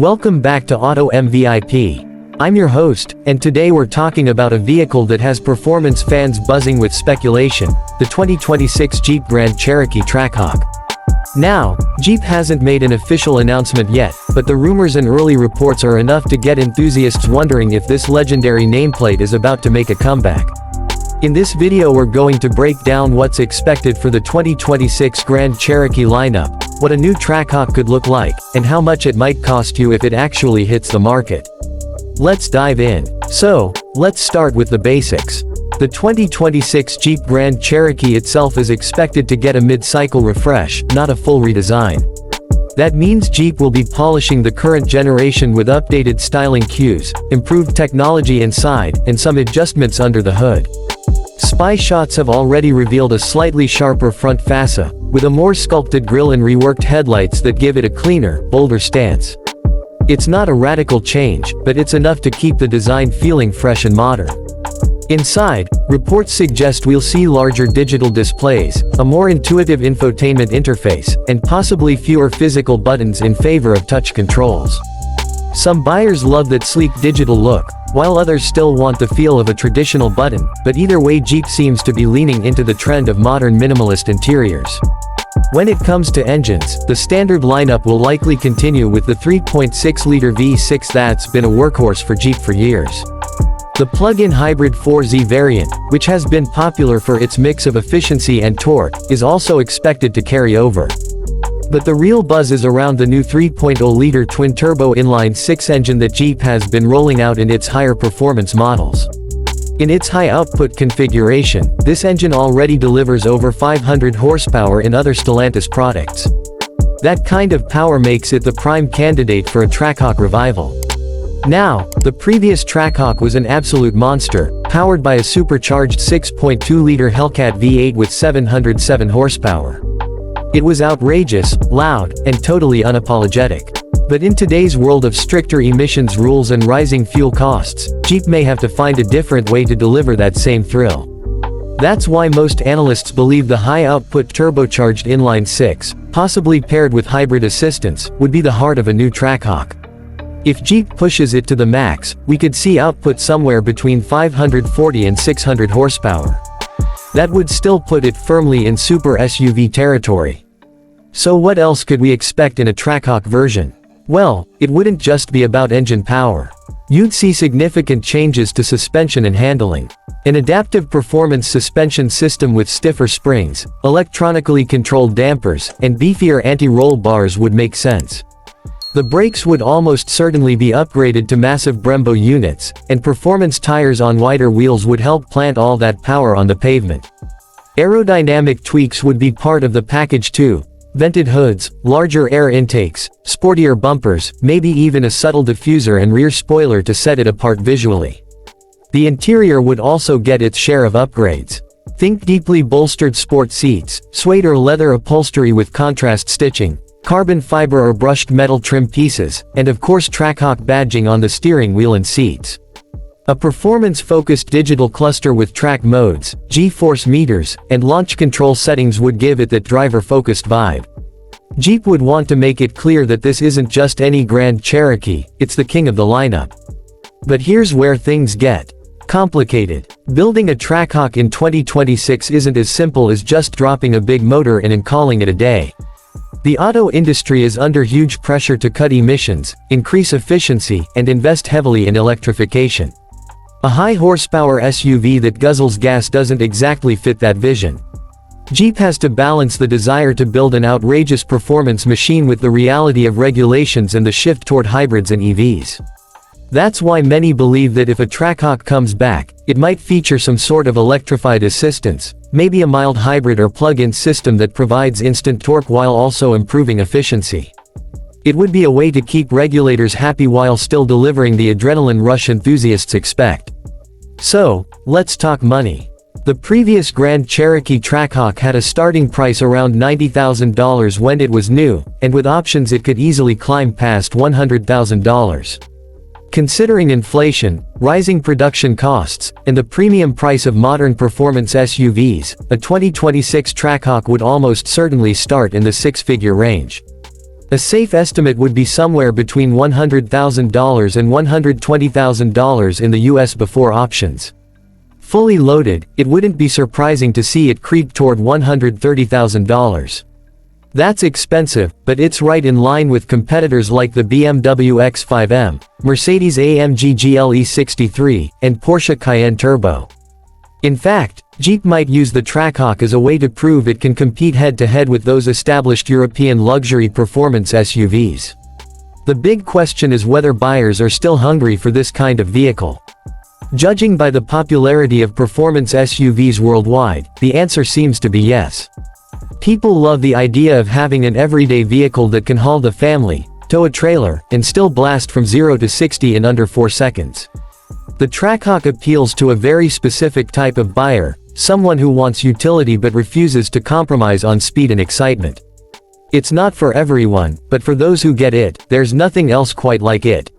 Welcome back to Auto MVIP. I'm your host, and today we're talking about a vehicle that has performance fans buzzing with speculation, the 2026 Jeep Grand Cherokee Trackhawk. Now, Jeep hasn't made an official announcement yet, but the rumors and early reports are enough to get enthusiasts wondering if this legendary nameplate is about to make a comeback. In this video we're going to break down what's expected for the 2026 Grand Cherokee lineup, what a new Trackhawk could look like, and how much it might cost you if it actually hits the market. Let's dive in. So, let's start with the basics. The 2026 Jeep Grand Cherokee itself is expected to get a mid-cycle refresh, not a full redesign. That means Jeep will be polishing the current generation with updated styling cues, improved technology inside, and some adjustments under the hood. Spy shots have already revealed a slightly sharper front fascia, with a more sculpted grille and reworked headlights that give it a cleaner, bolder stance. It's not a radical change, but it's enough to keep the design feeling fresh and modern. Inside, reports suggest we'll see larger digital displays, a more intuitive infotainment interface, and possibly fewer physical buttons in favor of touch controls. Some buyers love that sleek digital look, while others still want the feel of a traditional button, but either way Jeep seems to be leaning into the trend of modern minimalist interiors. When it comes to engines, the standard lineup will likely continue with the 3.6-liter V6 that's been a workhorse for Jeep for years. The plug-in hybrid 4Z variant, which has been popular for its mix of efficiency and torque, is also expected to carry over. But the real buzz is around the new 3.0-liter twin-turbo inline-6 engine that Jeep has been rolling out in its higher performance models. In its high-output configuration, this engine already delivers over 500 horsepower in other Stellantis products. That kind of power makes it the prime candidate for a Trackhawk revival. Now, the previous Trackhawk was an absolute monster, powered by a supercharged 6.2-liter Hellcat V8 with 707 horsepower. It was outrageous, loud, and totally unapologetic. But in today's world of stricter emissions rules and rising fuel costs, Jeep may have to find a different way to deliver that same thrill. That's why most analysts believe the high-output turbocharged inline-6, possibly paired with hybrid assistance, would be the heart of a new Trackhawk. If Jeep pushes it to the max, we could see output somewhere between 540 and 600 horsepower. That would still put it firmly in super SUV territory. So what else could we expect in a Trackhawk version? Well, it wouldn't just be about engine power. You'd see significant changes to suspension and handling. An adaptive performance suspension system with stiffer springs, electronically controlled dampers, and beefier anti-roll bars would make sense. The brakes would almost certainly be upgraded to massive Brembo units, and performance tires on wider wheels would help plant all that power on the pavement. Aerodynamic tweaks would be part of the package too. Vented hoods, larger air intakes, sportier bumpers, maybe even a subtle diffuser and rear spoiler to set it apart visually. The interior would also get its share of upgrades. Think deeply bolstered sport seats, suede or leather upholstery with contrast stitching, carbon fiber or brushed metal trim pieces, and of course Trackhawk badging on the steering wheel and seats. A performance-focused digital cluster with track modes, G-force meters, and launch control settings would give it that driver-focused vibe. Jeep would want to make it clear that this isn't just any Grand Cherokee, it's the king of the lineup. But here's where things get complicated. Building a Trackhawk in 2026 isn't as simple as just dropping a big motor in and calling it a day. The auto industry is under huge pressure to cut emissions, increase efficiency, and invest heavily in electrification. A high-horsepower SUV that guzzles gas doesn't exactly fit that vision. Jeep has to balance the desire to build an outrageous performance machine with the reality of regulations and the shift toward hybrids and EVs. That's why many believe that if a Trackhawk comes back, it might feature some sort of electrified assistance, maybe a mild hybrid or plug-in system that provides instant torque while also improving efficiency. It would be a way to keep regulators happy while still delivering the adrenaline rush enthusiasts expect. So, let's talk money. The previous Grand Cherokee Trackhawk had a starting price around $90,000 when it was new, and with options it could easily climb past $100,000. Considering inflation, rising production costs, and the premium price of modern performance SUVs, a 2026 Trackhawk would almost certainly start in the six-figure range. A safe estimate would be somewhere between $100,000 and $120,000 in the US before options. Fully loaded, it wouldn't be surprising to see it creep toward $130,000. That's expensive, but it's right in line with competitors like the BMW X5M, Mercedes-AMG GLE 63, and Porsche Cayenne Turbo. In fact, Jeep might use the Trackhawk as a way to prove it can compete head-to-head with those established European luxury performance SUVs. The big question is whether buyers are still hungry for this kind of vehicle. Judging by the popularity of performance SUVs worldwide, the answer seems to be yes. People love the idea of having an everyday vehicle that can haul the family, tow a trailer, and still blast from 0 to 60 in under 4 seconds. The Trackhawk appeals to a very specific type of buyer, someone who wants utility but refuses to compromise on speed and excitement. It's not for everyone, but for those who get it, there's nothing else quite like it.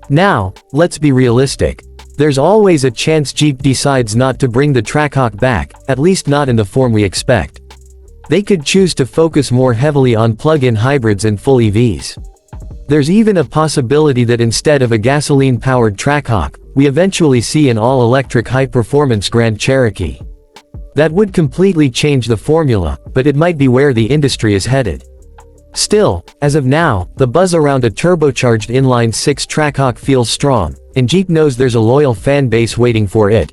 Now, let's be realistic. There's always a chance Jeep decides not to bring the Trackhawk back, at least not in the form we expect. They could choose to focus more heavily on plug-in hybrids and full EVs. There's even a possibility that instead of a gasoline-powered Trackhawk, we eventually see an all-electric high-performance Grand Cherokee. That would completely change the formula, but it might be where the industry is headed. Still, as of now, the buzz around a turbocharged inline-6 Trackhawk feels strong, and Jeep knows there's a loyal fan base waiting for it.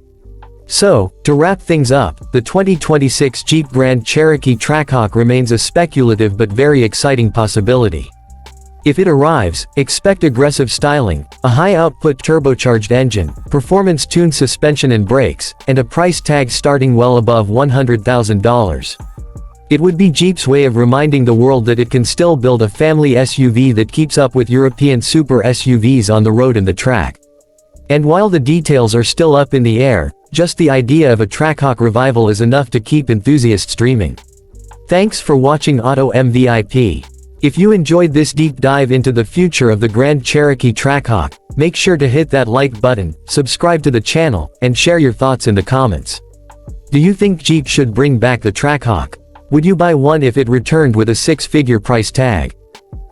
So, to wrap things up, the 2026 Jeep Grand Cherokee Trackhawk remains a speculative but very exciting possibility. If it arrives, expect aggressive styling, a high-output turbocharged engine, performance-tuned suspension and brakes, and a price tag starting well above $100,000. It would be Jeep's way of reminding the world that it can still build a family SUV that keeps up with European super SUVs on the road and the track. And while the details are still up in the air, just the idea of a Trackhawk revival is enough to keep enthusiasts dreaming. Thanks for watching Auto MVIP. If you enjoyed this deep dive into the future of the Grand Cherokee Trackhawk, make sure to hit that like button, subscribe to the channel, and share your thoughts in the comments. Do you think Jeep should bring back the Trackhawk? Would you buy one if it returned with a 6-figure price tag?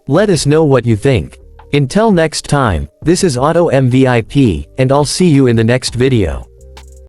Let us know what you think. Until next time, this is Auto MVIP, and I'll see you in the next video.